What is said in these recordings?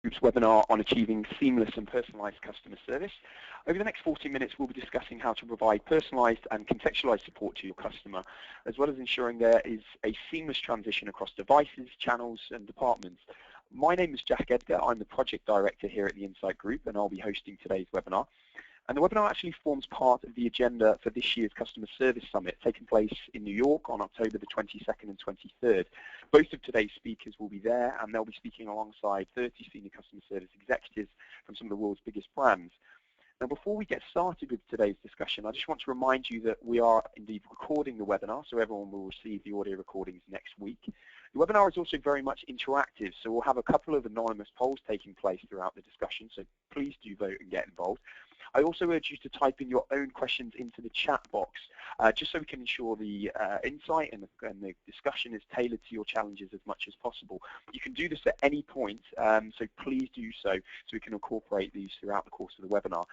Group's webinar on achieving seamless and personalized customer service. Over the next 40 minutes, we'll be discussing how to provide personalized and contextualized support to your customer, as well as ensuring there is a seamless transition across devices, channels, and departments. My name is Jack Edgar. I'm the project director here at the Insight Group, and I'll be hosting today's webinar. And the webinar actually forms part of the agenda for this year's Customer Service Summit, taking place in New York on October the 22nd and 23rd. Both of today's speakers will be there, and they'll be speaking alongside 30 senior customer service executives from some of the world's biggest brands. Now, before we get started with today's discussion, I just want to remind you that we are indeed recording the webinar, so everyone will receive the audio recordings next week. The webinar is also very much interactive, so we'll have a couple of anonymous polls taking place throughout the discussion, so please do vote and get involved. I also urge you to type in your own questions into the chat box, just so we can ensure the insight and the discussion is tailored to your challenges as much as possible. You can do this at any point, so please do so we can incorporate these throughout the course of the webinar.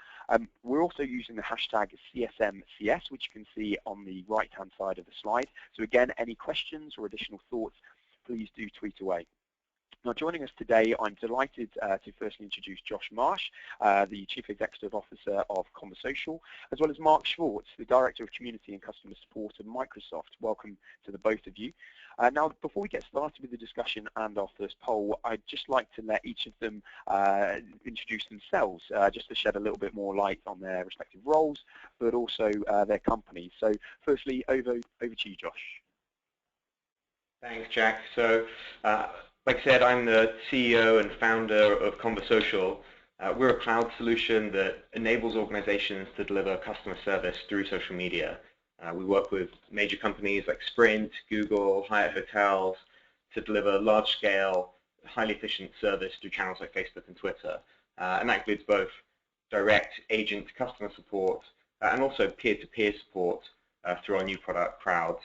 We're also using the hashtag CSMCS, which you can see on the right-hand side of the slide. So again, any questions or additional thoughts, please do tweet away. Now, joining us today, I'm delighted to firstly introduce Josh Marsh, the Chief Executive Officer of Conversocial, as well as Marc Schwartz, the Director of Community and Customer Support at Microsoft. Welcome to the both of you. Now, before we get started with the discussion and our first poll, I'd just like to let each of them introduce themselves, just to shed a little bit more light on their respective roles, but also their companies. So, firstly, over to you, Josh. Thanks, Jack. So, like I said, I'm the CEO and founder of Conversocial. We're a cloud solution that enables organizations to deliver customer service through social media. We work with major companies like Sprint, Google, Hyatt Hotels to deliver large-scale, highly efficient service through channels like Facebook and Twitter. And that includes both direct agent customer support and also peer-to-peer support through our new product, Crowds.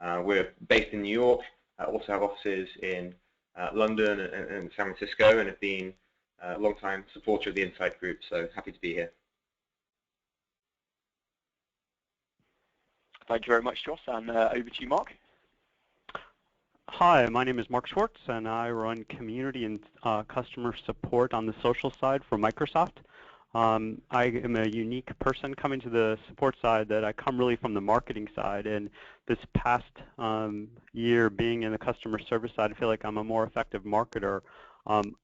We're based in New York, also have offices in London and San Francisco, and have been a long-time supporter of the Insight Group, so happy to be here. Thank you very much, Josh, and over to you, Marc. Hi, my name is Marc Schwartz, and I run community and customer support on the social side for Microsoft. I am a unique person coming to the support side that I come really from the marketing side, and this past year being in the customer service side, I feel like I'm a more effective marketer,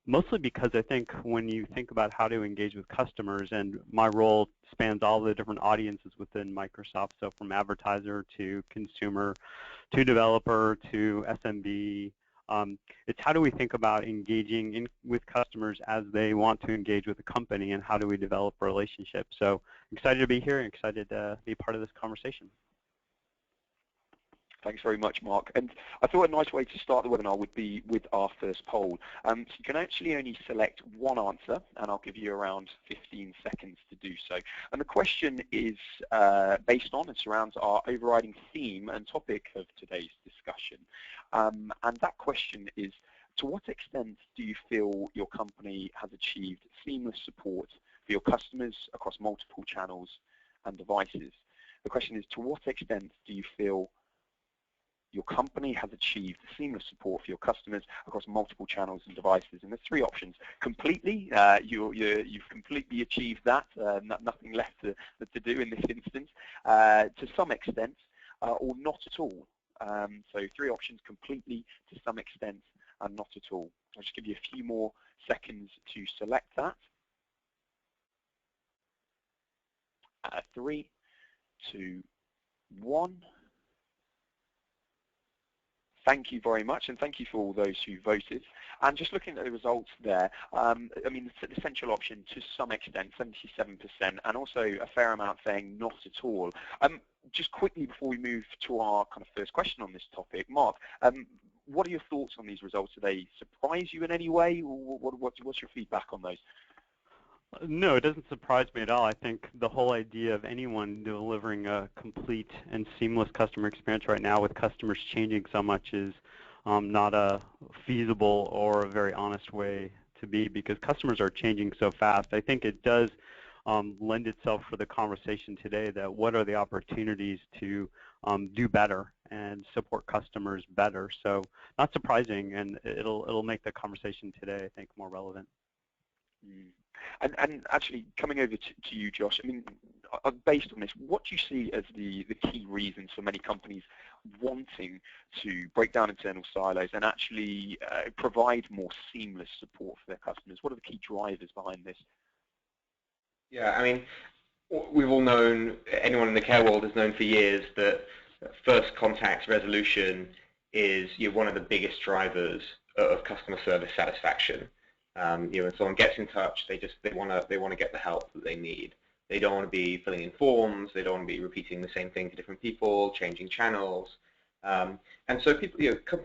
mostly because I think when you think about how to engage with customers, and my role spans all the different audiences within Microsoft, so from advertiser to consumer to developer to SMB, it's how do we think about engaging with customers as they want to engage with the company, and how do we develop a relationship. So excited to be here and excited to be part of this conversation. Thanks very much, Marc. And I thought a nice way to start the webinar would be with our first poll. So you can actually only select one answer, and I'll give you around 15 seconds to do so. And the question is based on and surrounds our overriding theme and topic of today's discussion. And that question is, to what extent do you feel your company has achieved seamless support for your customers across multiple channels and devices? The question is, to what extent do you feel your company has achieved seamless support for your customers across multiple channels and devices? And there's three options. Completely, you've completely achieved that, nothing left to do in this instance. To some extent, or not at all. So three options: completely, to some extent, and not at all. I'll just give you a few more seconds to select that. 3, 2, 1. Thank you very much, and thank you for all those who voted. And just looking at the results there, I mean, the central option, to some extent, 77%, and also a fair amount saying not at all. Just quickly before we move to our kind of first question on this topic, Marc, what are your thoughts on these results? Do they surprise you in any way, or what's your feedback on those? No, it doesn't surprise me at all. I think the whole idea of anyone delivering a complete and seamless customer experience right now with customers changing so much is not a feasible or a very honest way to be, because customers are changing so fast. I think it does lend itself for the conversation today that what are the opportunities to do better and support customers better. So not surprising, and it'll make the conversation today, I think, more relevant. Mm. And actually, coming over to you, Josh, I mean, based on this, what do you see as the key reasons for many companies wanting to break down internal silos and actually provide more seamless support for their customers? What are the key drivers behind this? Yeah, I mean, we've all known, anyone in the care world has known for years that first contact resolution is one of the biggest drivers of customer service satisfaction. When someone gets in touch, they want to get the help that they need. They don't want to be filling in forms. They don't want to be repeating the same thing to different people, changing channels. And so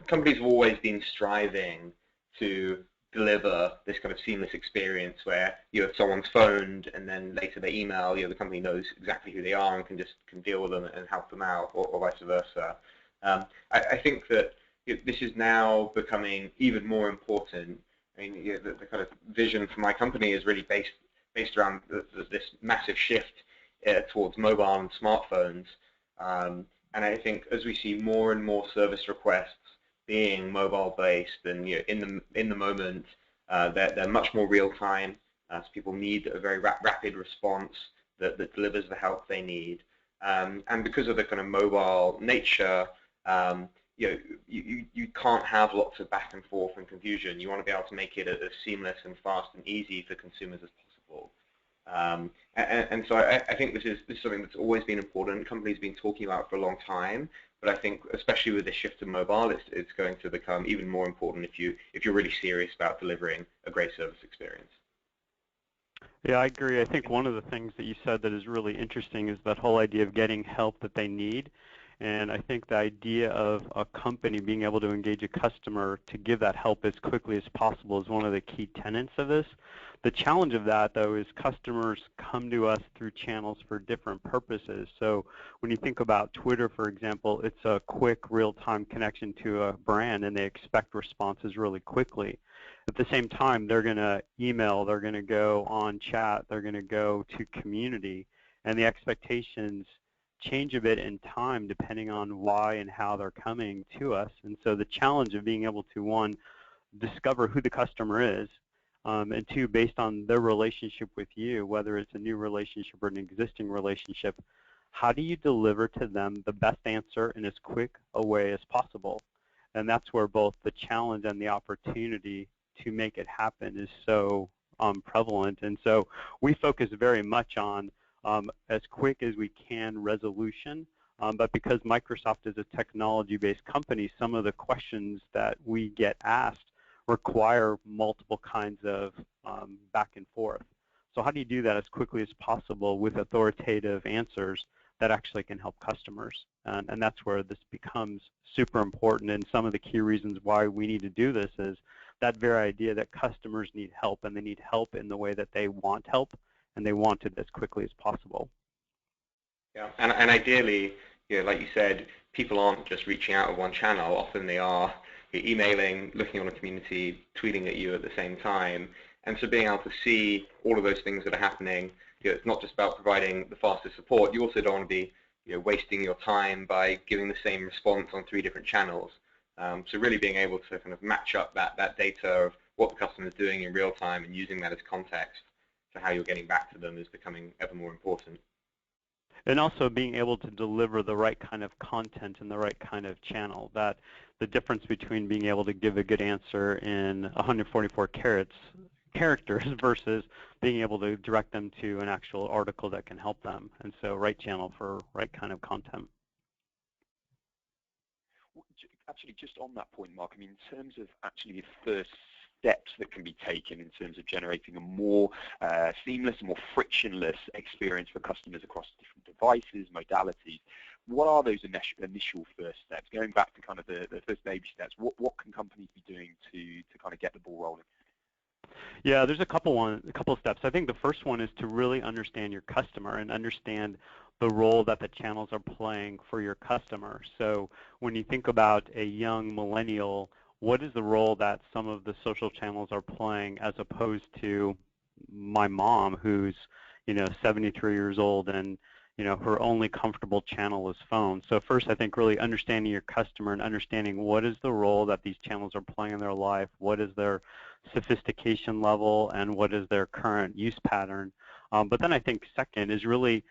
companies have always been striving to deliver this kind of seamless experience where if someone's phoned and then later they email, the company knows exactly who they are and can deal with them and help them out, or vice versa. I think that this is now becoming even more important. I mean, the kind of vision for my company is really based around this massive shift towards mobile and smartphones. And I think as we see more and more service requests being mobile-based and in the moment, they're much more real-time. So people need a very rapid response that delivers the help they need. And because of the kind of mobile nature, you can't have lots of back and forth and confusion. You want to be able to make it as seamless and fast and easy for consumers as possible. And so I think this is something that's always been important. Companies have been talking about for a long time, but I think especially with the shift to mobile, it's going to become even more important if you're really serious about delivering a great service experience. Yeah, I agree. I think one of the things that you said that is really interesting is that whole idea of getting help that they need. And I think the idea of a company being able to engage a customer to give that help as quickly as possible is one of the key tenets of this. The challenge of that, though, is customers come to us through channels for different purposes. So when you think about Twitter, for example, it's a quick, real-time connection to a brand, and they expect responses really quickly. At the same time, they're going to email, they're going to go on chat, they're going to go to community, and the expectations change a bit in time depending on why and how they're coming to us. And so the challenge of being able to, one, discover who the customer is, and two, based on their relationship with you, whether it's a new relationship or an existing relationship, how do you deliver to them the best answer in as quick a way as possible? And that's where both the challenge and the opportunity to make it happen is so prevalent. And so we focus very much on as quick as we can resolution, but because Microsoft is a technology-based company, some of the questions that we get asked require multiple kinds of back and forth. So how do you do that as quickly as possible with authoritative answers that actually can help customers? And that's where this becomes super important, and some of the key reasons why we need to do this is that very idea that customers need help, and they need help in the way that they want help, and they want it as quickly as possible. Yeah, and ideally, like you said, people aren't just reaching out of one channel. Often they are emailing, looking on a community, tweeting at you at the same time. And so being able to see all of those things that are happening, it's not just about providing the fastest support. You also don't want to be wasting your time by giving the same response on 3 different channels. So really being able to kind of match up that data of what the customer is doing in real time and using that as context for how you're getting back to them is becoming ever more important. And also being able to deliver the right kind of content in the right kind of channel. That the difference between being able to give a good answer in 144 characters versus being able to direct them to an actual article that can help them. And so right channel for right kind of content. Actually, just on that point, Mark, I mean, in terms of actually the first steps that can be taken in terms of generating a more seamless and more frictionless experience for customers across different devices, modalities, what are those initial first steps? Going back to kind of the first baby steps, what can companies be doing to kind of get the ball rolling? Yeah, there's a couple steps. I think the first one is to really understand your customer and understand the role that the channels are playing for your customer. So when you think about a young millennial, what is the role that some of the social channels are playing as opposed to my mom who's 73 years old and her only comfortable channel is phone. So first, I think really understanding your customer and understanding what is the role that these channels are playing in their life, what is their sophistication level, and what is their current use pattern. But then I think second is really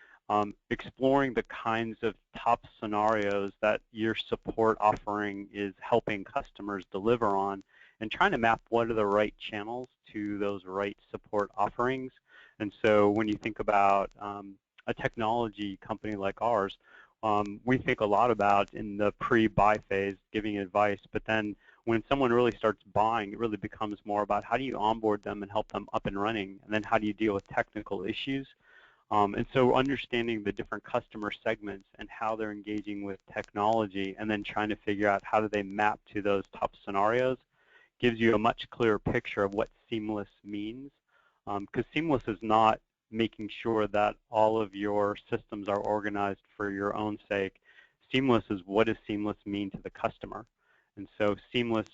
exploring the kinds of top scenarios that your support offering is helping customers deliver on, and trying to map what are the right channels to those right support offerings. And so when you think about a technology company like ours, we think a lot about in the pre-buy phase giving advice, but then when someone really starts buying, it really becomes more about how do you onboard them and help them up and running, and then how do you deal with technical issues. And so understanding the different customer segments and how they're engaging with technology, and then trying to figure out how do they map to those top scenarios, gives you a much clearer picture of what seamless means. Because seamless is not making sure that all of your systems are organized for your own sake. Seamless is what does seamless mean to the customer. And so seamless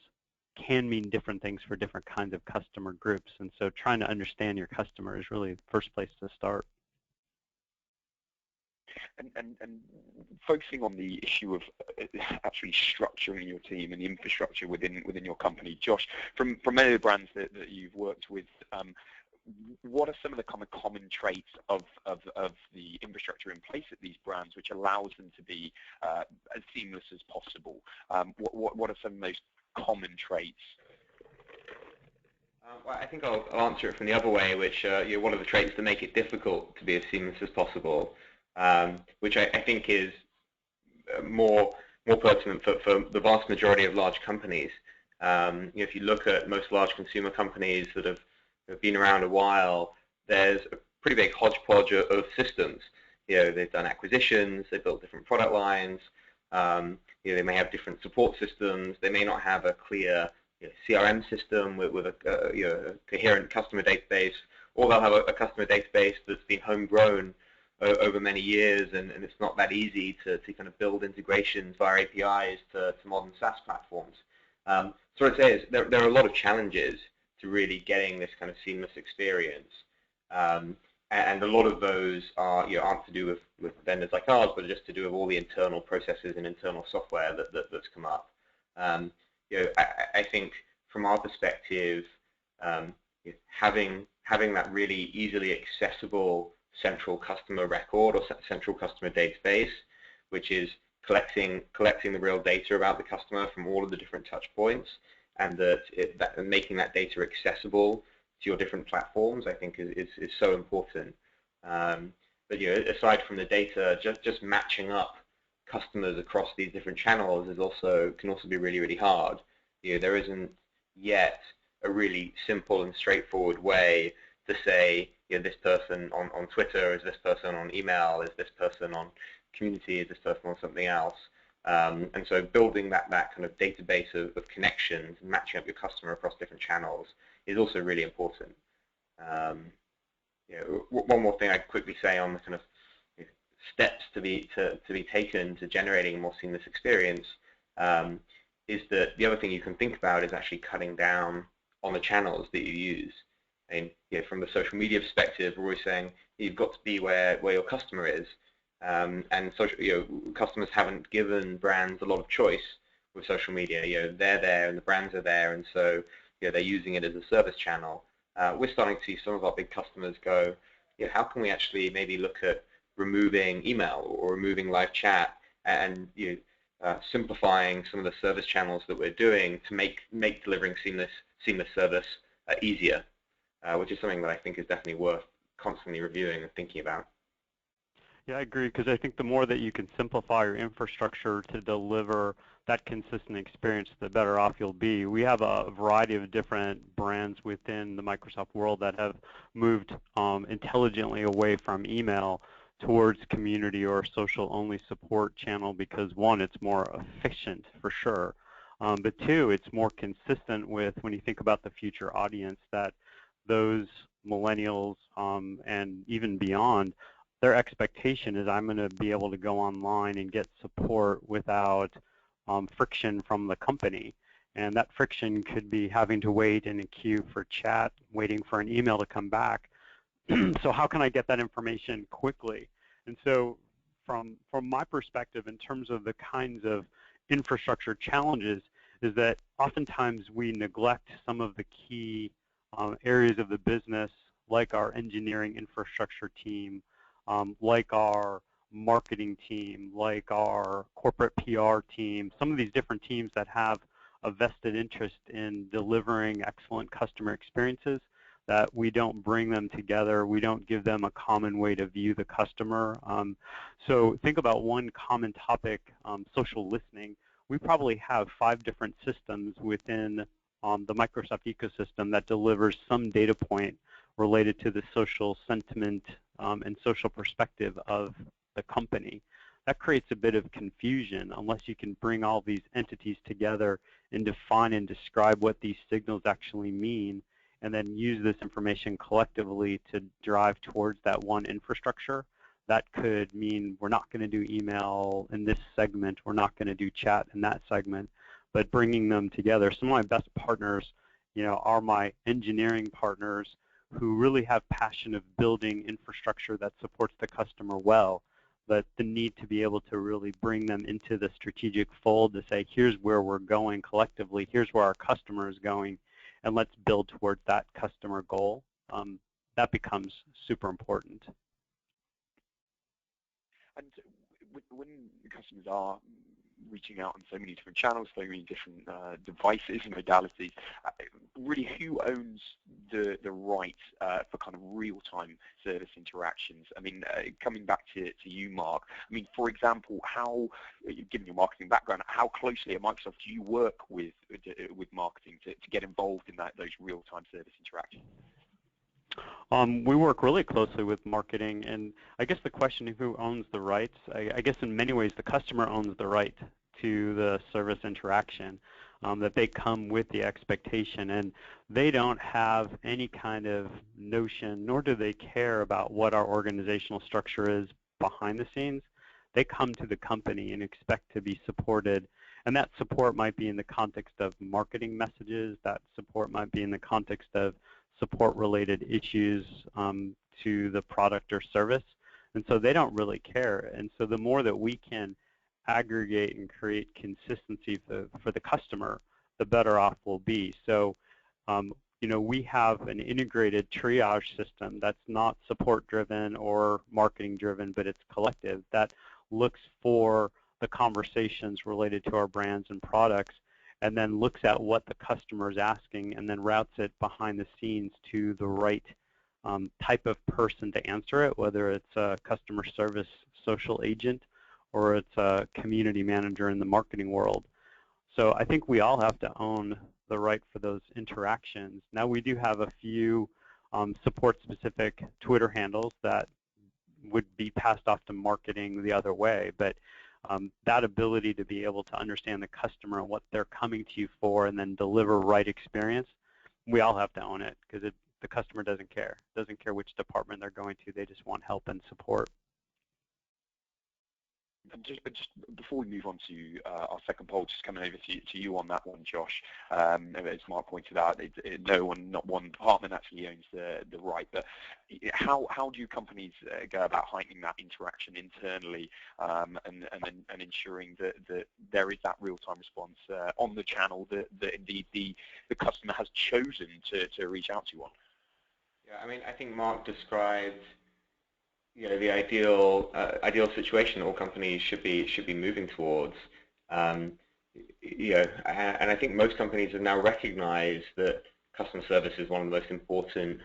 can mean different things for different kinds of customer groups. And so trying to understand your customer is really the first place to start. And focusing on the issue of actually structuring your team and the infrastructure within your company, Josh, from many of the brands that you've worked with, what are some of the common traits of the infrastructure in place at these brands which allows them to be as seamless as possible? What are some of those common traits? Well, I think I'll answer it from the other way, which one of the traits that make it difficult to be as seamless as possible, which I think is more pertinent for the vast majority of large companies. If you look at most large consumer companies that have been around a while, there's a pretty big hodgepodge of systems. They've done acquisitions, they've built different product lines, they may have different support systems, they may not have a clear CRM system with a coherent customer database, or they'll have a customer database that's been homegrown over many years, and it's not that easy to kind of build integrations via APIs to modern SaaS platforms. So what I'd say is there are a lot of challenges to really getting this kind of seamless experience, and a lot of those are aren't to do with vendors like ours, but just to do with all the internal processes and internal software that's come up. I think from our perspective, having that really easily accessible central customer record or central customer database, which is collecting the real data about the customer from all of the different touch points, and making that data accessible to your different platforms, I think is so important. But aside from the data, just matching up customers across these different channels can also be really, really hard. There isn't yet a really simple and straightforward way to say, this person on Twitter, is this person on email, is this person on community, is this person on something else. And so building that kind of database of connections and matching up your customer across different channels is also really important. One more thing I'd quickly say on the kind of steps to be taken to generating a more seamless experience is that the other thing you can think about is actually cutting down on the channels that you use. And from the social media perspective, we're always saying you've got to be where your customer is. And customers haven't given brands a lot of choice with social media. They're there and the brands are there, and so they're using it as a service channel. We're starting to see some of our big customers go, how can we actually maybe look at removing email or removing live chat and simplifying some of the service channels that we're doing to make delivering seamless service easier, which is something that I think is definitely worth constantly reviewing and thinking about. Yeah, I agree, because I think the more that you can simplify your infrastructure to deliver that consistent experience, the better off you'll be. We have a variety of different brands within the Microsoft world that have moved intelligently away from email towards community or social-only support channel because, one, it's more efficient for sure, but two, it's more consistent with when you think about the future audience, that those millennials and even beyond, their expectation is I'm going to be able to go online and get support without friction from the company. And that friction could be having to wait in a queue for chat, waiting for an email to come back. So how can I get that information quickly? And so from my perspective, in terms of the kinds of infrastructure challenges, is that oftentimes we neglect some of the key areas of the business, like our engineering infrastructure team, like our marketing team, like our corporate PR team, some of these different teams that have a vested interest in delivering excellent customer experiences, that we don't bring them together, we don't give them a common way to view the customer. So think about one common topic, social listening. We probably have 5 different systems within the Microsoft ecosystem that delivers some data point related to the social sentiment and social perspective of the company. That creates a bit of confusion unless you can bring all these entities together and define and describe what these signals actually mean, and then use this information collectively to drive towards that one infrastructure. That could mean we're not going to do email in this segment, we're not going to do chat in that segment, but bringing them together. Some of my best partners, are my engineering partners who really have passion of building infrastructure that supports the customer well, but the need to be able to really bring them into the strategic fold to say, here's where we're going collectively, here's where our customer is going, and let's build towards that customer goal. That becomes super important. And when customers are reaching out on so many different channels, so many different devices and modalities, really who owns the right for kind of real-time service interactions? I mean, coming back to you, Mark, I mean, for example, how, given your marketing background, how closely at Microsoft do you work with marketing to get involved in those real-time service interactions? We work really closely with marketing, and I guess the question of who owns the rights, I guess in many ways the customer owns the right to the service interaction, that they come with the expectation, and they don't have any kind of notion, nor do they care about what our organizational structure is behind the scenes. They come to the company and expect to be supported, and that support might be in the context of marketing messages, that support might be in the context of support-related issues to the product or service, and so they don't really care. And so the more that we can aggregate and create consistency for the customer, the better off we'll be. So, we have an integrated triage system that's not support-driven or marketing-driven, but it's collective, that looks for the conversations related to our brands and products, and then looks at what the customer is asking and then routes it behind the scenes to the right type of person to answer it, whether it's a customer service social agent or it's a community manager in the marketing world. So I think we all have to own the right for those interactions. Now, we do have a few support-specific Twitter handles that would be passed off to marketing the other way, but that ability to be able to understand the customer and what they're coming to you for and then deliver right experience, we all have to own it, because the customer doesn't care which department they're going to. They just want help and support. And just before we move on to our second poll, just coming over to you on that one, Josh. As Mark pointed out, not one department actually owns the right. But how do companies go about heightening that interaction internally and ensuring that there is that real-time response on the channel that indeed the customer has chosen to reach out to you on? Yeah, I mean, I think Mark described the ideal situation all companies should be moving towards. And I think most companies have now recognized that customer service is one of the most important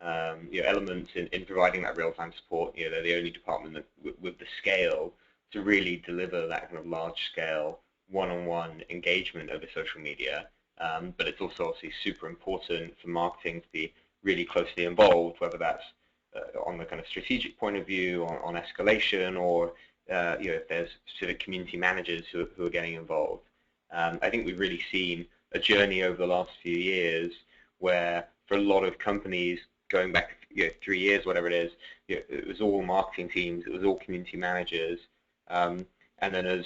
elements in providing that real-time support. They're the only department with the scale to really deliver that kind of large-scale one-on-one engagement over social media. But it's also obviously super important for marketing to be really closely involved, whether that's on the kind of strategic point of view, on escalation, or if there's specific community managers who are getting involved. I think we've really seen a journey over the last few years where, for a lot of companies, going back 3 years, whatever it is, it was all marketing teams, it was all community managers, and then as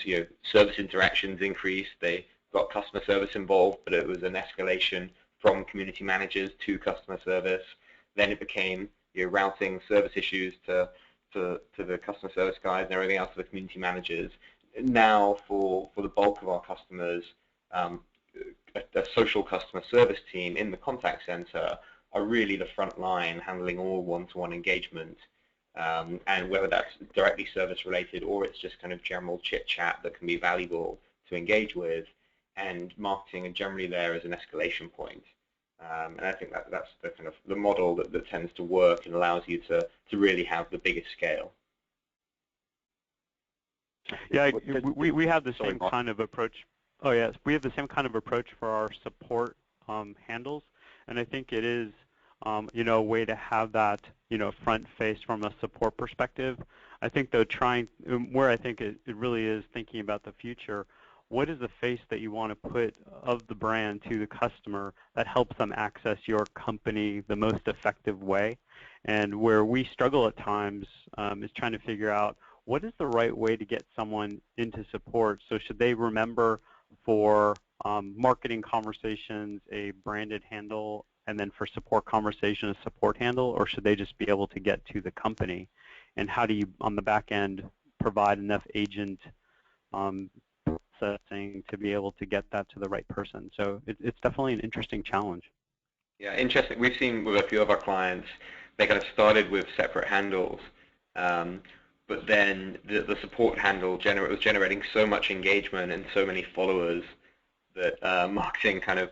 service interactions increased, they got customer service involved, but it was an escalation from community managers to customer service. Then it became routing service issues to to the customer service guys and everything else to the community managers. Now, for the bulk of our customers, a social customer service team in the contact center are really the front line handling all one-to-one engagement, and whether that's directly service related or it's just kind of general chit chat that can be valuable to engage with, and marketing are generally there as an escalation point. And I think that's the kind of the model that tends to work and allows you to really have the biggest scale. Yeah, we have the same kind of approach. Oh yes, we have the same kind of approach for our support handles, and I think it is a way to have that front face from a support perspective. I think though where I think it really is thinking about the future. What is the face that you want to put of the brand to the customer that helps them access your company the most effective way? And where we struggle at times is trying to figure out what is the right way to get someone into support. So should they remember for marketing conversations a branded handle, and then for support conversation a support handle, or should they just be able to get to the company? And how do you, on the back end, provide enough agent processing to be able to get that to the right person? So it's definitely an interesting challenge. Yeah, interesting. We've seen with a few of our clients, they kind of started with separate handles, but then the support handle was generating so much engagement and so many followers that marketing kind of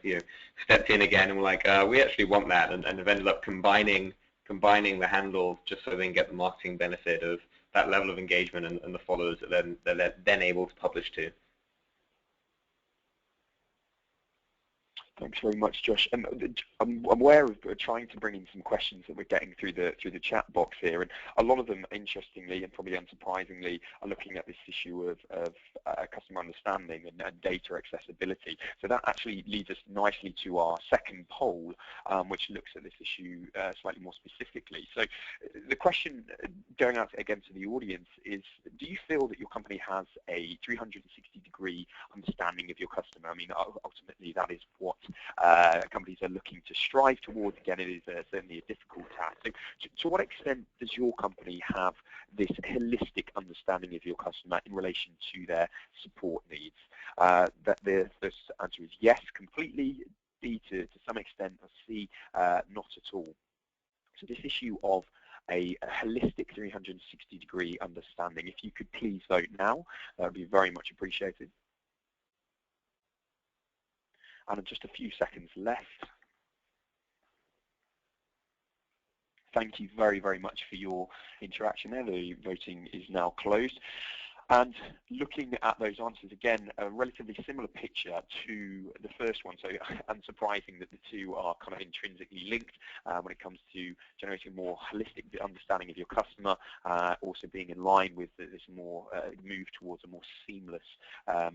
stepped in again and were like, we actually want that, and have ended up combining the handles just so they can get the marketing benefit of that level of engagement and the followers that they're then able to publish to. Thanks very much, Josh. And I'm aware of trying to bring in some questions that we're getting through the chat box here, and a lot of them, interestingly and probably unsurprisingly, are looking at this issue of customer understanding and data accessibility. So that actually leads us nicely to our second poll, which looks at this issue slightly more specifically. So the question going out again to the audience is, do you feel that your company has a 360-degree understanding of your customer? I mean, ultimately, that is what companies are looking to strive towards. Again, it is certainly a difficult task. So to what extent does your company have this holistic understanding of your customer in relation to their support needs? This answer is yes, completely, B, to some extent, or C, not at all. So this issue of a holistic 360-degree understanding, if you could please vote now, that would be very much appreciated. And just a few seconds left. Thank you very, very much for your interaction there. The voting is now closed. And looking at those answers, again, a relatively similar picture to the first one. So unsurprising that the two are kind of intrinsically linked when it comes to generating a more holistic understanding of your customer, also being in line with this more move towards a more seamless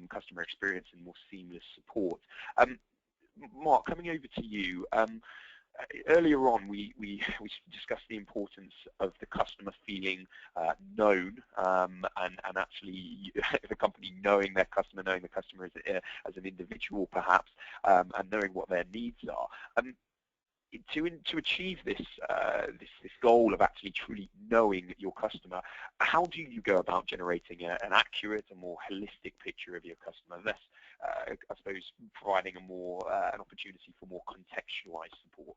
customer experience and more seamless support. Mark, coming over to you. Earlier on, we discussed the importance of the customer feeling known, and actually the company knowing their customer, knowing the customer as an individual, perhaps, and knowing what their needs are. To achieve this goal of actually truly knowing your customer, how do you go about generating an accurate, a more holistic picture of your customer, thus, I suppose, providing an opportunity for more contextualized support?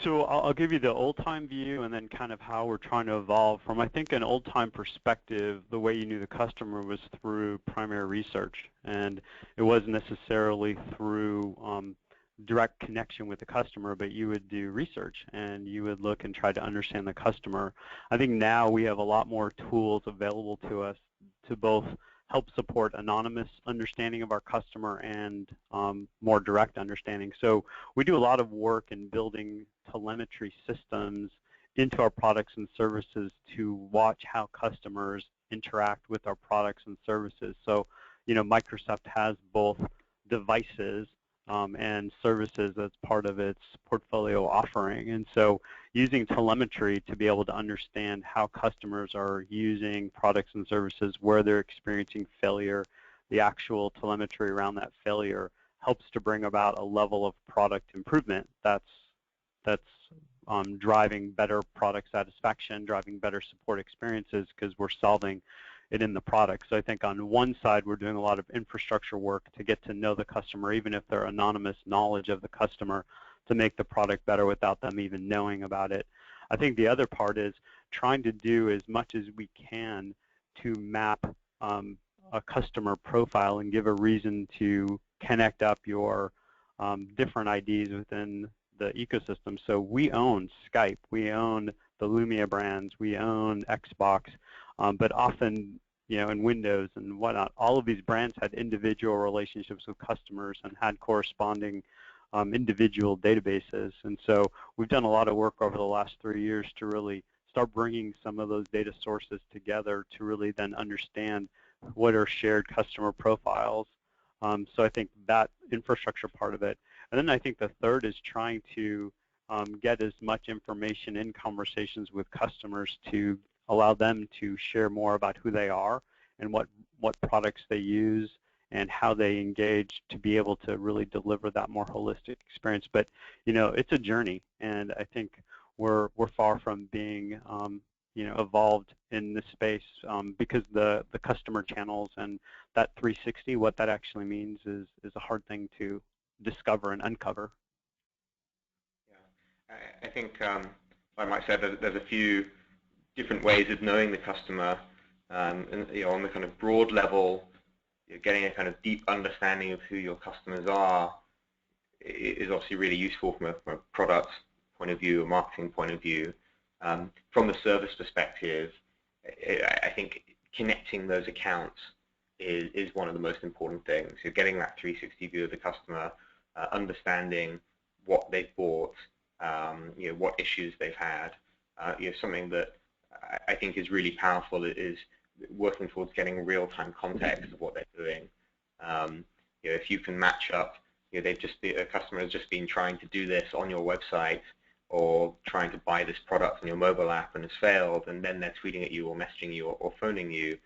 So I'll give you the old-time view and then kind of how we're trying to evolve. From, I think, an old-time perspective, the way you knew the customer was through primary research, and it wasn't necessarily through direct connection with the customer, but you would do research and you would look and try to understand the customer. I think now we have a lot more tools available to us to both help support anonymous understanding of our customer and more direct understanding. So we do a lot of work in building telemetry systems into our products and services to watch how customers interact with our products and services. So, Microsoft has both devices and services that's part of its portfolio offering. And so using telemetry to be able to understand how customers are using products and services, where they're experiencing failure, the actual telemetry around that failure helps to bring about a level of product improvement that's driving better product satisfaction, driving better support experiences because we're solving it in the product. So I think on one side, we're doing a lot of infrastructure work to get to know the customer, even if they're anonymous knowledge of the customer, to make the product better without them even knowing about it. I think the other part is trying to do as much as we can to map a customer profile and give a reason to connect up your different IDs within the ecosystem. So we own Skype, we own the Lumia brands, we own Xbox, but often, in Windows and whatnot, all of these brands had individual relationships with customers and had corresponding individual databases. And so we've done a lot of work over the last 3 years to really start bringing some of those data sources together to really then understand what are shared customer profiles. So I think that infrastructure part of it. And then I think the third is trying to get as much information in conversations with customers to allow them to share more about who they are and what products they use and how they engage to be able to really deliver that more holistic experience. But it's a journey, and I think we're far from being evolved in this space because the customer channels and that 360, what that actually means is a hard thing to discover and uncover. Yeah, I think, like Mike said, there's a few different ways of knowing the customer, and on the kind of broad level, getting a kind of deep understanding of who your customers are is obviously really useful from a product point of view, a marketing point of view. From the service perspective, I think connecting those accounts is one of the most important things. You're getting that 360 view of the customer, understanding what they've bought, what issues they've had. Something that I think is really powerful is working towards getting real-time context of what they're doing. If you can match up, a customer has just been trying to do this on your website or trying to buy this product on your mobile app and has failed, and then they're tweeting at you or messaging you or phoning you,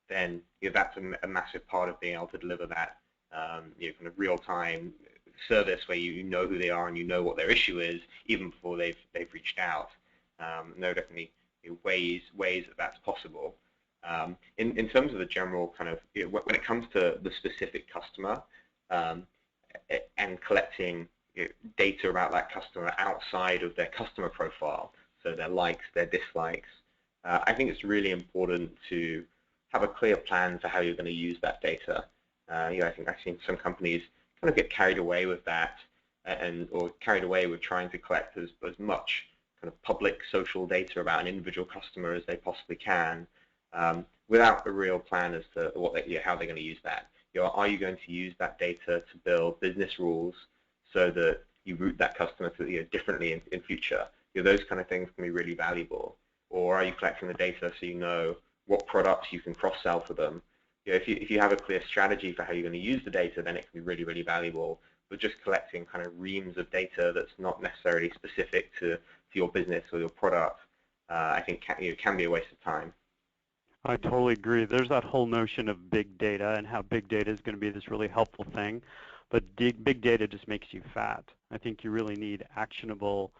then that's a massive part of being able to deliver that kind of real-time service where you know who they are and you know what their issue is even before they've reached out. There are definitely ways that's possible. In terms of the general kind of, when it comes to the specific customer and collecting data about that customer outside of their customer profile, so their likes, their dislikes, I think it's really important to have a clear plan for how you're going to use that data. I think I've seen some companies kind of get carried away with that, or carried away with trying to collect as much kind of public social data about an individual customer as they possibly can, without a real plan as to how they're going to use that. Are you going to use that data to build business rules so that you route that customer to differently in future? Those kind of things can be really valuable. Or are you collecting the data so you know what products you can cross-sell for them? If you have a clear strategy for how you're going to use the data, then it can be really, really valuable. But just collecting kind of reams of data that's not necessarily specific to your business or your product, I think can be a waste of time. I totally agree. There's that whole notion of big data and how big data is going to be this really helpful thing, but big data just makes you fat. I think you really need actionable,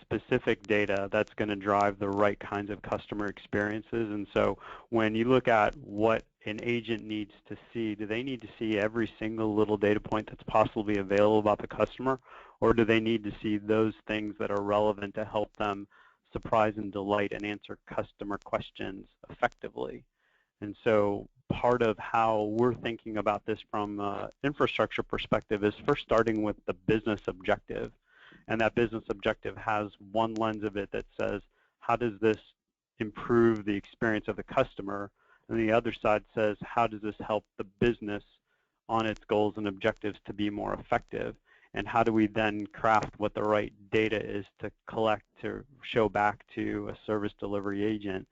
specific data that's going to drive the right kinds of customer experiences. And so when you look at what an agent needs to see, do they need to see every single little data point that's possibly available about the customer, or do they need to see those things that are relevant to help them surprise and delight and answer customer questions effectively? And so part of how we're thinking about this from an infrastructure perspective is first starting with the business objective. And that business objective has one lens of it that says, how does this improve the experience of the customer? And the other side says, how does this help the business on its goals and objectives to be more effective? And how do we then craft what the right data is to collect to show back to a service delivery agent?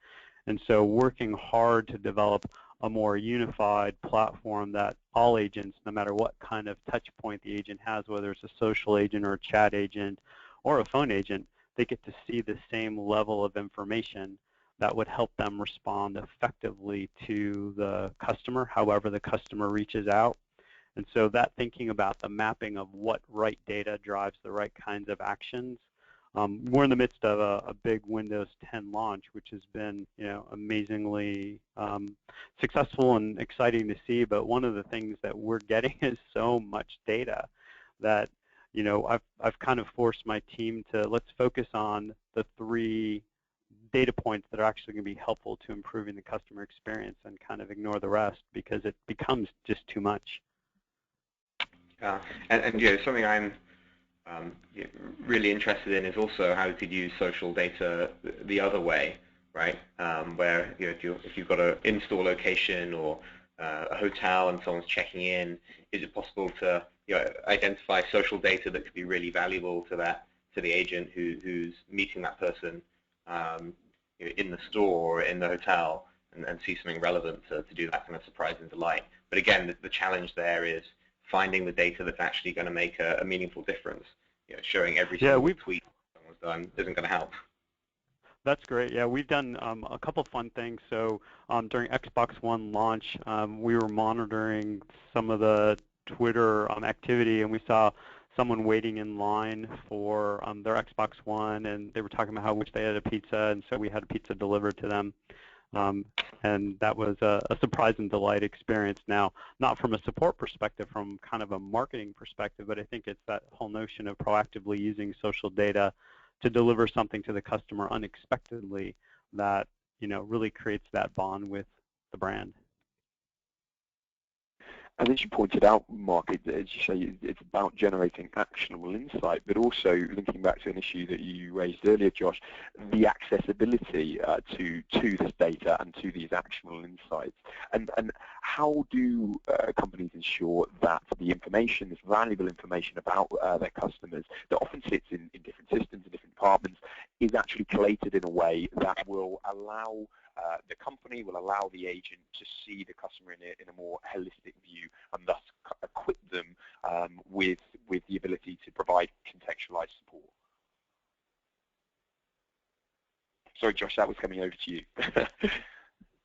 And so working hard to develop a more unified platform that all agents, no matter what kind of touch point the agent has, whether it's a social agent or a chat agent or a phone agent, they get to see the same level of information that would help them respond effectively to the customer, however the customer reaches out. And so that thinking about the mapping of what right data drives the right kinds of actions We're in the midst of a big Windows 10 launch, which has been, amazingly successful and exciting to see. But one of the things that we're getting is so much data that, I've kind of forced my team to let's focus on the 3 data points that are actually going to be helpful to improving the customer experience and kind of ignore the rest because it becomes just too much. And something I'm really interested in is also how you could use social data the other way, right? Where if you've got an in-store location or a hotel and someone's checking in, is it possible to identify social data that could be really valuable to the agent who's meeting that person in the store or in the hotel and see something relevant to do that kind of surprise and delight. But again, the challenge there is finding the data that's actually going to make a meaningful difference. Showing every single tweet someone's done isn't going to help. That's great. Yeah, we've done a couple fun things. So during Xbox One launch, we were monitoring some of the Twitter activity, and we saw someone waiting in line for their Xbox One, and they were talking about how much they had a pizza, and so we had a pizza delivered to them. And that was a surprise and delight experience. Now, not from a support perspective, from kind of a marketing perspective, but I think it's that whole notion of proactively using social data to deliver something to the customer unexpectedly that, really creates that bond with the brand. And as you pointed out, Mark, as you say, it's about generating actionable insight, but also linking back to an issue that you raised earlier, Josh, the accessibility to this data and to these actionable insights. And how do companies ensure that the information, this valuable information about their customers that often sits in different systems, in different departments, is actually collated in a way that will allow the company, will allow the agent to see the customer in a more holistic view and thus equip them with the ability to provide contextualized support? Sorry, Josh, that was coming over to you.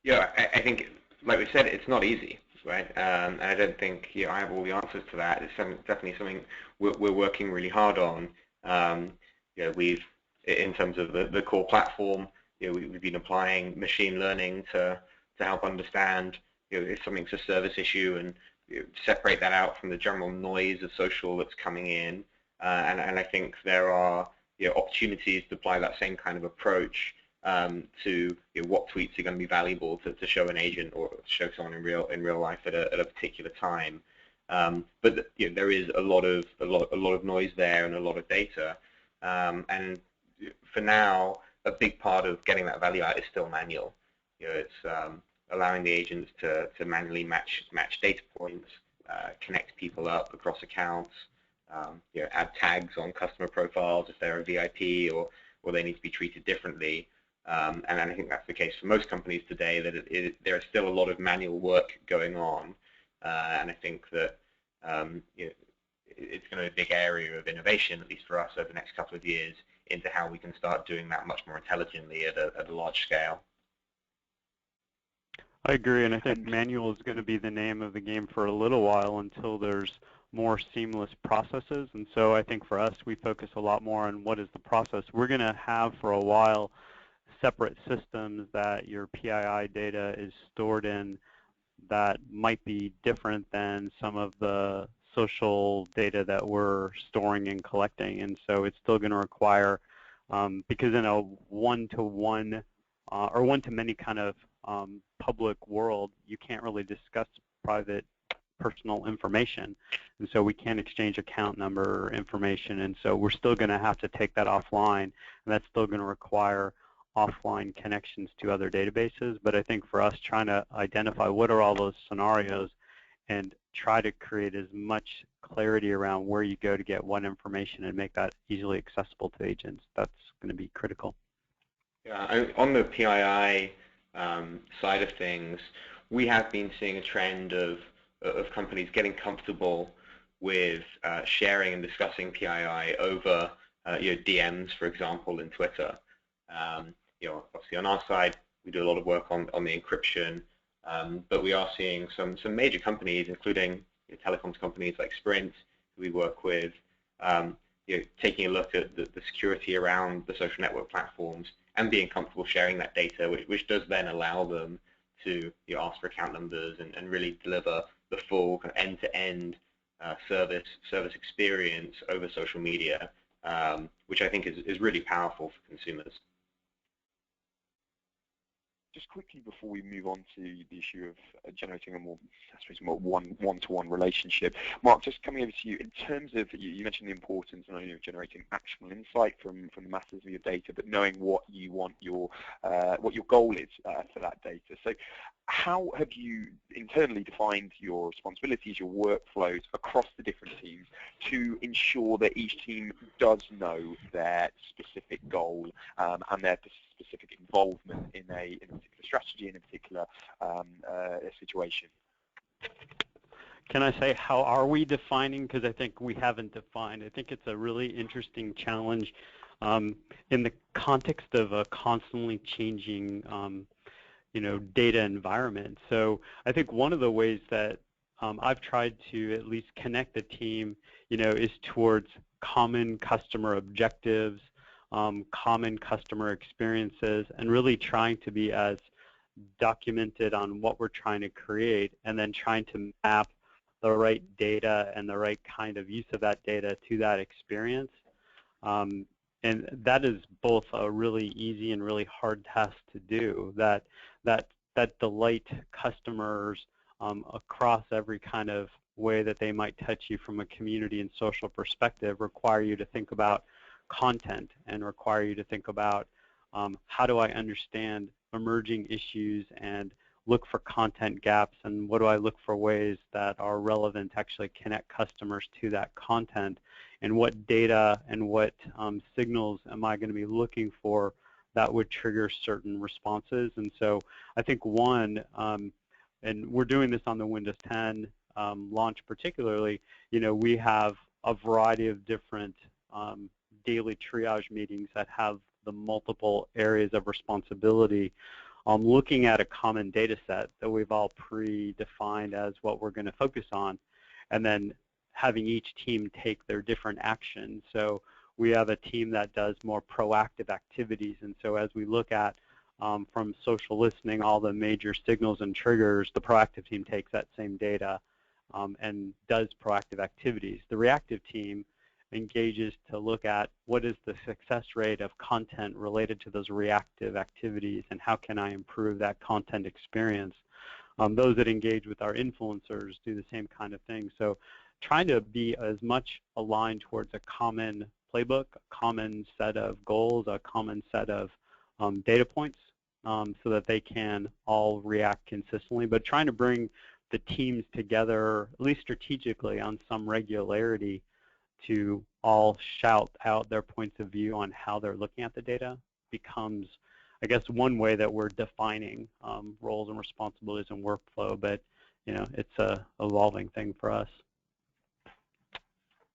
Yeah, I think, like we said, it's not easy, right? And I don't think I have all the answers to that. It's definitely something we're working really hard on. We've, in terms of the core platform, we've been applying machine learning to help understand if something's a service issue and separate that out from the general noise of social that's coming in. And I think there are opportunities to apply that same kind of approach to what tweets are going to be valuable to show an agent or show someone in real life at a particular time. But there is a lot of noise there and a lot of data. And for now, a big part of getting that value out is still manual. It's allowing the agents to manually match data points, connect people up across accounts, add tags on customer profiles if they're a VIP or they need to be treated differently. And I think that's the case for most companies today, that there is still a lot of manual work going on. And I think that it's going to be a big area of innovation, at least for us, over the next couple of years, into how we can start doing that much more intelligently at a large scale. I agree, and I think manual is going to be the name of the game for a little while until there's more seamless processes. And so I think for us, we focus a lot more on what is the process. We're going to have for a while separate systems that your PII data is stored in that might be different than some of the social data that we're storing and collecting. And so it's still going to require, because in a one-to-one or one-to-many kind of public world, you can't really discuss private personal information. And so we can't exchange account number information. And so we're still going to have to take that offline, and that's still going to require offline connections to other databases. But I think for us, trying to identify what are all those scenarios and try to create as much clarity around where you go to get what information and make that easily accessible to agents, that's going to be critical. Yeah, on the PII side of things, we have been seeing a trend of companies getting comfortable with sharing and discussing PII over DMs, for example, in Twitter. Obviously on our side, we do a lot of work on the encryption, but we are seeing some major companies, including telecoms companies like Sprint, who we work with, taking a look at the security around the social network platforms and being comfortable sharing that data, which does then allow them to ask for account numbers and really deliver the full kind of end-to-end service experience over social media, which I think is really powerful for consumers. Just quickly before we move on to the issue of generating a more, I suppose, more one-to-one relationship, Mark, just coming over to you in terms of you mentioned the importance not only of generating actionable insight from the masses of your data, but knowing what you want what your goal is for that data. So, how have you internally defined your responsibilities, your workflows across the different teams to ensure that each team does know their specific goal and their specific involvement in a particular strategy, in a particular situation? Can I say, how are we defining? Because I think we haven't defined. I think it's a really interesting challenge in the context of a constantly changing data environment. So I think one of the ways that I've tried to at least connect the team, is towards common customer objectives, common customer experiences, and really trying to be as documented on what we're trying to create, and then trying to map the right data and the right kind of use of that data to that experience. And that is both a really easy and really hard task to do, that delight customers across every kind of way that they might touch you from a community and social perspective, require you to think about content and require you to think about how do I understand emerging issues and look for content gaps, and what do I look for ways that are relevant to actually connect customers to that content, and what data and what signals am I going to be looking for that would trigger certain responses. And so I think one, and we're doing this on the Windows 10 launch particularly, we have a variety of different daily triage meetings that have the multiple areas of responsibility, looking at a common data set that we've all predefined as what we're going to focus on, and then having each team take their different actions. So we have a team that does more proactive activities, and so as we look at from social listening, all the major signals and triggers, the proactive team takes that same data and does proactive activities. The reactive team engages to look at what is the success rate of content related to those reactive activities, and how can I improve that content experience. Those that engage with our influencers do the same kind of thing. So trying to be as much aligned towards a common playbook, a common set of goals, a common set of data points, so that they can all react consistently, but trying to bring the teams together, at least strategically, on some regularity to all shout out their points of view on how they're looking at the data becomes, I guess, one way that we're defining roles and responsibilities and workflow, but it's a evolving thing for us.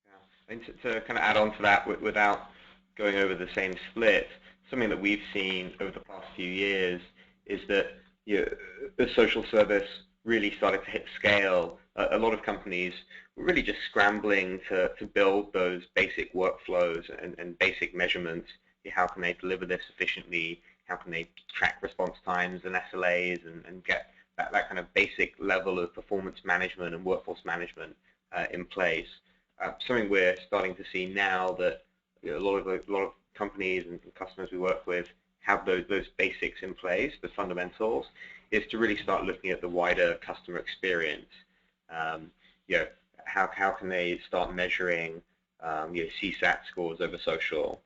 Yeah. And to kind of add on to that without going over the same split, something that we've seen over the past few years is that the social service really started to hit scale. A lot of companies were really just scrambling to build those basic workflows and basic measurements. How can they deliver this efficiently? How can they track response times and SLAs and get that kind of basic level of performance management and workforce management in place? Something we're starting to see now that a lot of companies and customers we work with have those basics in place, the fundamentals, is to really start looking at the wider customer experience. How can they start measuring CSAT scores over social,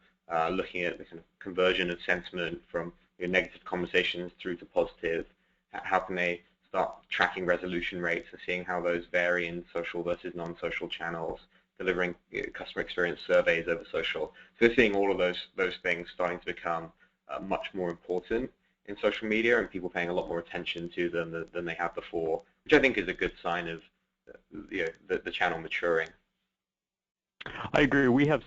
looking at the kind of conversion of sentiment from negative conversations through to positive? How can they start tracking resolution rates and seeing how those vary in social versus non-social channels, delivering customer experience surveys over social? So we're seeing all of those things starting to become much more important in social media, and people paying a lot more attention to them than they have before, which I think is a good sign of the channel maturing. I agree. We have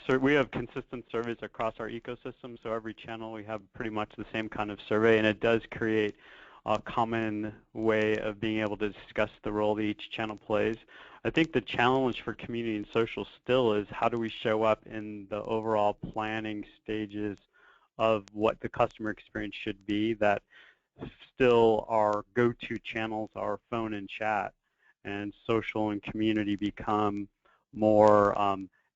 consistent surveys across our ecosystem, so every channel we have pretty much the same kind of survey, and it does create a common way of being able to discuss the role that each channel plays. I think the challenge for community and social still is how do we show up in the overall planning stages of what the customer experience should be, that still our go-to channels are phone and chat, and social and community become more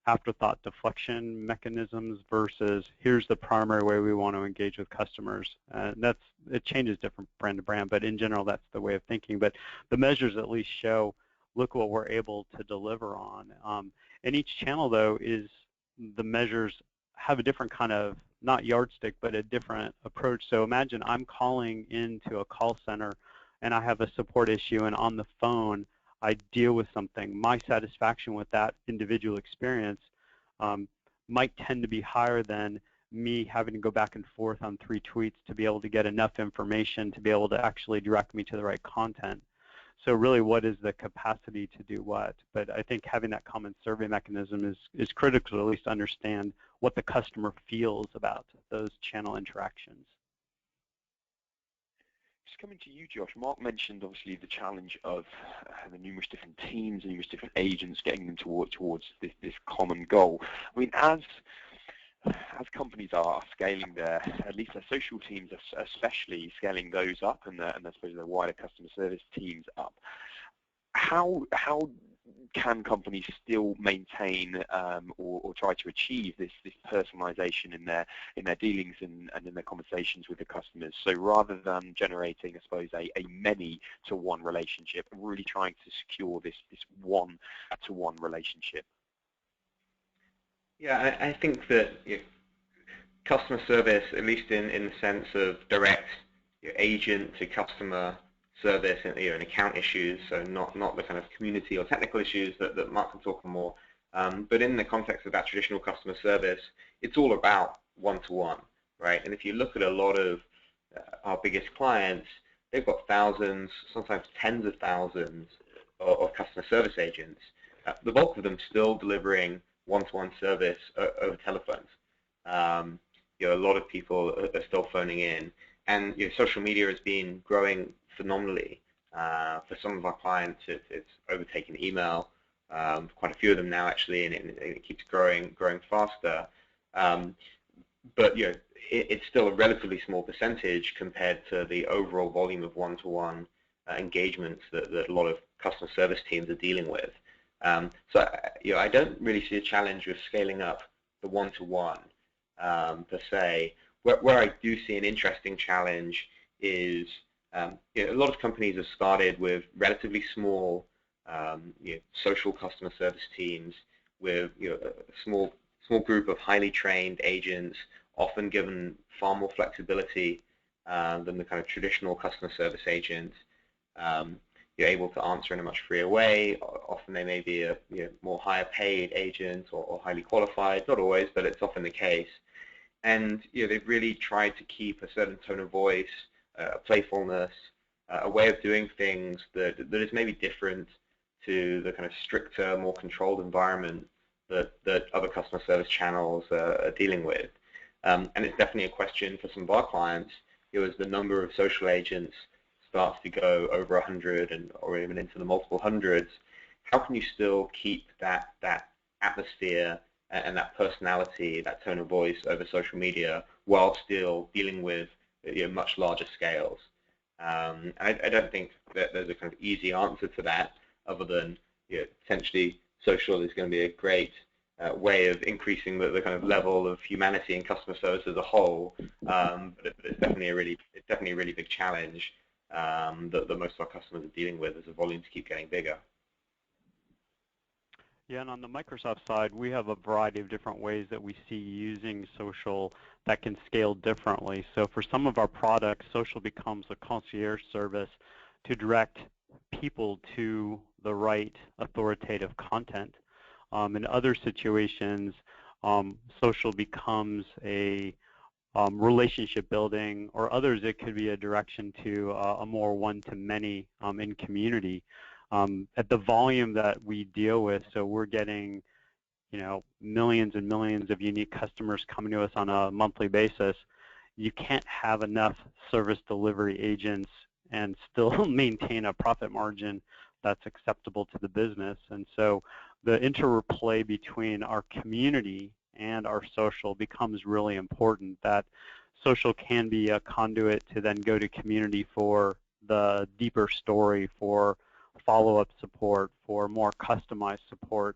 afterthought deflection mechanisms versus here's the primary way we want to engage with customers. It changes different brand to brand, but in general that's the way of thinking. But the measures at least show, look what we're able to deliver on. And each channel though the measures have a different kind of, not yardstick, but a different approach. So imagine I'm calling into a call center and I have a support issue, and on the phone I deal with something. My satisfaction with that individual experience might tend to be higher than me having to go back and forth on 3 tweets to be able to get enough information to be able to actually direct me to the right content. So really, what is the capacity to do what? But I think having that common survey mechanism is critical to at least understand what the customer feels about those channel interactions. Just coming to you, Josh, Mark mentioned obviously the challenge of the numerous different teams, numerous different agents, getting them towards this common goal. I mean, as companies are scaling at least their social teams, especially scaling those up, and I suppose their wider customer service teams up, how can companies still maintain or try to achieve this personalization in their dealings and in their conversations with the customers? So rather than generating, I suppose, a many-to-one relationship, really trying to secure this one-to-one relationship. Yeah, I think that customer service, at least in the sense of direct agent to customer service and account issues, so not the kind of community or technical issues that Mark can talk more, but in the context of that traditional customer service, it's all about one-to-one, right? And if you look at a lot of our biggest clients, they've got thousands, sometimes tens of thousands of customer service agents. The bulk of them still delivering one-to-one service over telephones. A lot of people are still phoning in, and social media has been growing phenomenally. For some of our clients, it's overtaken email. Quite a few of them now, actually, and it keeps growing faster. But it's still a relatively small percentage compared to the overall volume of one-to-one engagements that a lot of customer service teams are dealing with. So I don't really see a challenge with scaling up the one-to-one per se. Where I do see an interesting challenge is a lot of companies have started with relatively small social customer service teams with a small group of highly trained agents, often given far more flexibility than the kind of traditional customer service agent. You're able to answer in a much freer way. Often they may be a more higher paid agent or highly qualified, not always, but it's often the case. And they've really tried to keep a certain tone of voice, playfulness, a way of doing things that is maybe different to the kind of stricter, more controlled environment that other customer service channels are dealing with. And it's definitely a question for some of our clients. As the number of social agents starts to go over 100 or even into the multiple hundreds, how can you still keep that atmosphere and that personality, that tone of voice over social media while still dealing with much larger scales? I don't think that there's a kind of easy answer to that, other than potentially social is going to be a great way of increasing the kind of level of humanity in customer service as a whole. But it's definitely a really big challenge that most of our customers are dealing with as the volumes keep getting bigger. Yeah, and on the Microsoft side, we have a variety of different ways that we see using social that can scale differently. So for some of our products, social becomes a concierge service to direct people to the right authoritative content. In other situations, social becomes a relationship building, or others it could be a direction to a more one-to-many in community. At the volume that we deal with, so we're getting millions and millions of unique customers coming to us on a monthly basis, you can't have enough service delivery agents and still maintain a profit margin that's acceptable to the business. And so the interplay between our community and our social becomes really important. That social can be a conduit to then go to community for the deeper story, for follow-up support, for more customized support.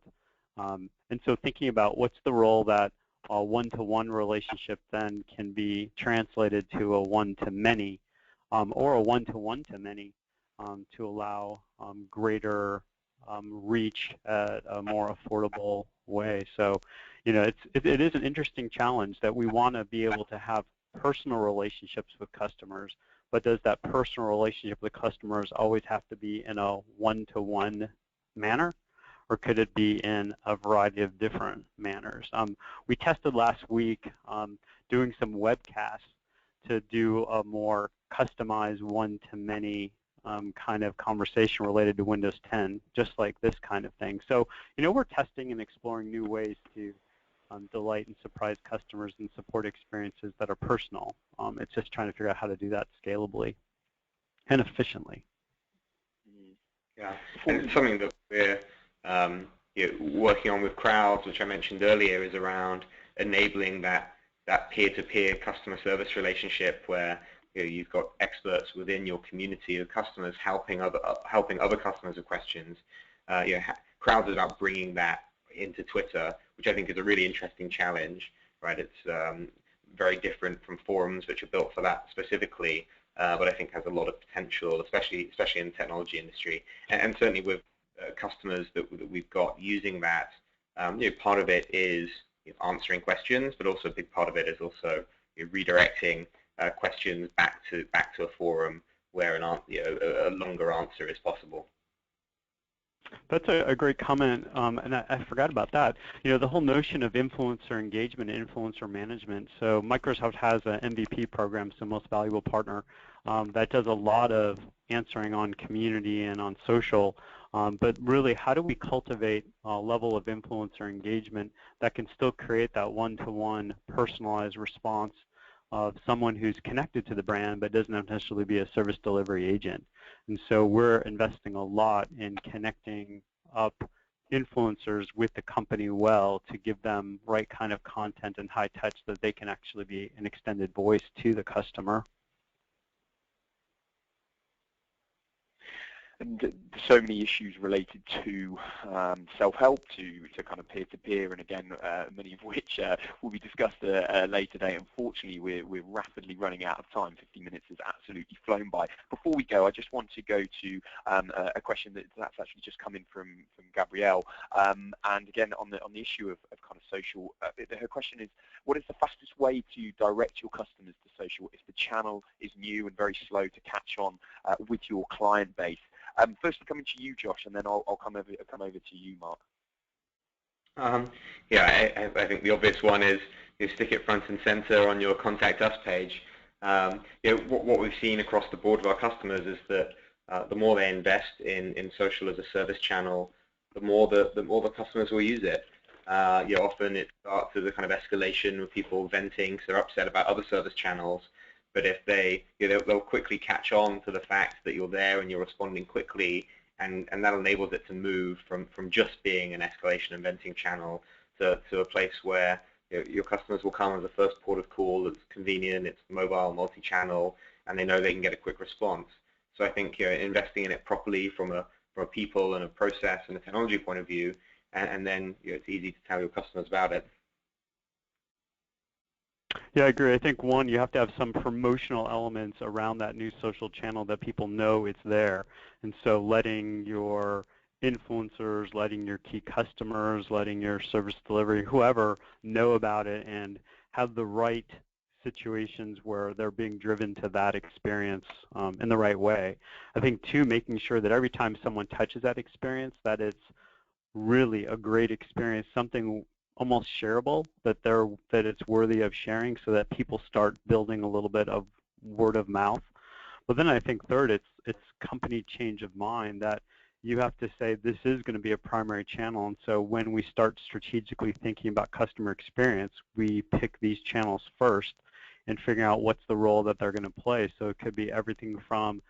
And so thinking about what's the role that a one-to-one relationship then can be translated to a one-to-many or a one-to-one-to-many to allow greater reach at a more affordable way. So, you know, it is an interesting challenge that we want to be able to have personal relationships with customers, but does that personal relationship with customers always have to be in a one-to-one manner, or could it be in a variety of different manners? We tested last week doing some webcasts to do a more customized one-to-many kind of conversation related to Windows 10, just like this kind of thing. So, you know, we're testing and exploring new ways to delight and surprise customers and support experiences that are personal. It's just trying to figure out how to do that scalably and efficiently. Yeah, and it's something that we're working on with Crowds, which I mentioned earlier, is around enabling that peer-to-peer customer service relationship where you've got experts within your community of customers helping other customers with questions. Crowds is about bringing that into Twitter, which I think is a really interesting challenge, right? It's very different from forums, which are built for that specifically, but I think has a lot of potential, especially in the technology industry, and certainly with customers that we've got using that. Part of it is answering questions, but also a big part of it is also redirecting questions back to a forum where a longer answer is possible. That's a great comment, and I forgot about that. You know, the whole notion of influencer engagement and influencer management. So Microsoft has an MVP program, so Most Valuable Partner, that does a lot of answering on community and on social. But really, how do we cultivate a level of influencer engagement that can still create that one-to-one personalized response of someone who's connected to the brand but doesn't necessarily be a service delivery agent? And so we're investing a lot in connecting up influencers with the company well to give them right kind of content and high touch so that they can actually be an extended voice to the customer. And so many issues related to self-help, to kind of peer-to-peer, and again, many of which will be discussed later today. Unfortunately, we're rapidly running out of time. 15 minutes has absolutely flown by. Before we go, I just want to go to a question that's actually just come in from Gabrielle. And again, on the issue of kind of social, her question is, what is the fastest way to direct your customers to social if the channel is new and very slow to catch on with your client base? Firstly, coming to you, Josh, and then I'll come over to you, Mark. Yeah, I think the obvious one is you stick it front and center on your Contact Us page. What we've seen across the board of our customers is that the more they invest in social as a service channel, the more the customers will use it. Often it starts as a kind of escalation of people venting, so they're upset about other service channels. But if they'll quickly catch on to the fact that you're there and you're responding quickly, and that enables it to move from just being an escalation and venting channel to a place where your customers will come as a first port of call. It's convenient, it's mobile, multi-channel, and they know they can get a quick response. So I think investing in it properly from a people and a process and a technology point of view, and then it's easy to tell your customers about it. Yeah, I agree. I think, one, you have to have some promotional elements around that new social channel that people know it's there. And so letting your influencers, letting your key customers, letting your service delivery, whoever, know about it and have the right situations where they're being driven to that experience in the right way. I think, two, making sure that every time someone touches that experience, that it's really a great experience, something almost shareable, that it's worthy of sharing, so that people start building a little bit of word of mouth. But then I think, third, it's company change of mind, that you have to say this is going to be a primary channel. And so when we start strategically thinking about customer experience, we pick these channels first and figure out what's the role that they're going to play. So it could be everything from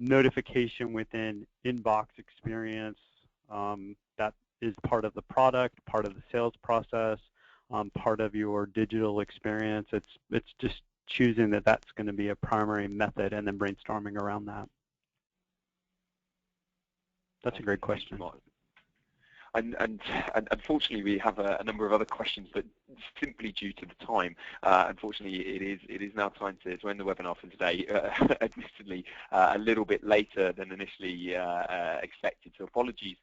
notification within inbox experience that is part of the product, part of the sales process, part of your digital experience. It's just choosing that that's going to be a primary method and then brainstorming around that. That's a great question. And unfortunately, we have a number of other questions, but simply due to the time, unfortunately, it is now time to end the webinar for today. Admittedly, a little bit later than initially expected, so apologies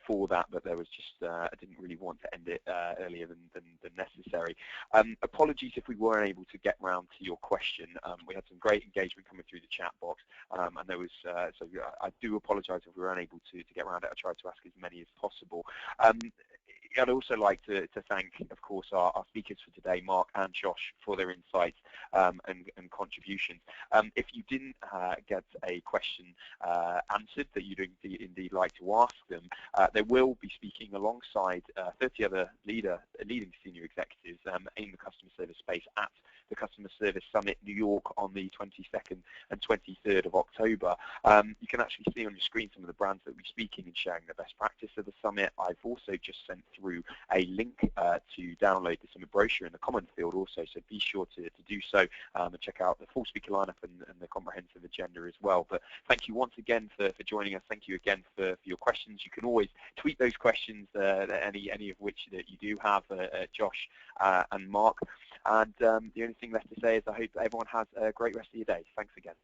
for that. But there was just I didn't really want to end it earlier than necessary. Apologies if we weren't able to get round to your question. We had some great engagement coming through the chat box, and there was so I do apologise if we weren't able to get around it. I tried to ask as many as possible. I'd also like to thank, of course, our speakers for today, Mark and Josh, for their insights and contributions. If you didn't get a question answered that you'd indeed like to ask them, they will be speaking alongside 30 other leading senior executives in the customer service space at the Customer Service Summit New York on the 22nd and 23rd of October. You can actually see on your screen some of the brands that will be speaking and sharing the best practice of the summit. I've also just sent through a link to download the summit brochure in the comment field also, so be sure to do so and check out the full speaker lineup and the comprehensive agenda as well. But thank you once again for joining us. Thank you again for your questions. You can always tweet those questions, any of which that you do have, Josh and Mark. And the only thing left to say is I hope everyone has a great rest of your day. Thanks again.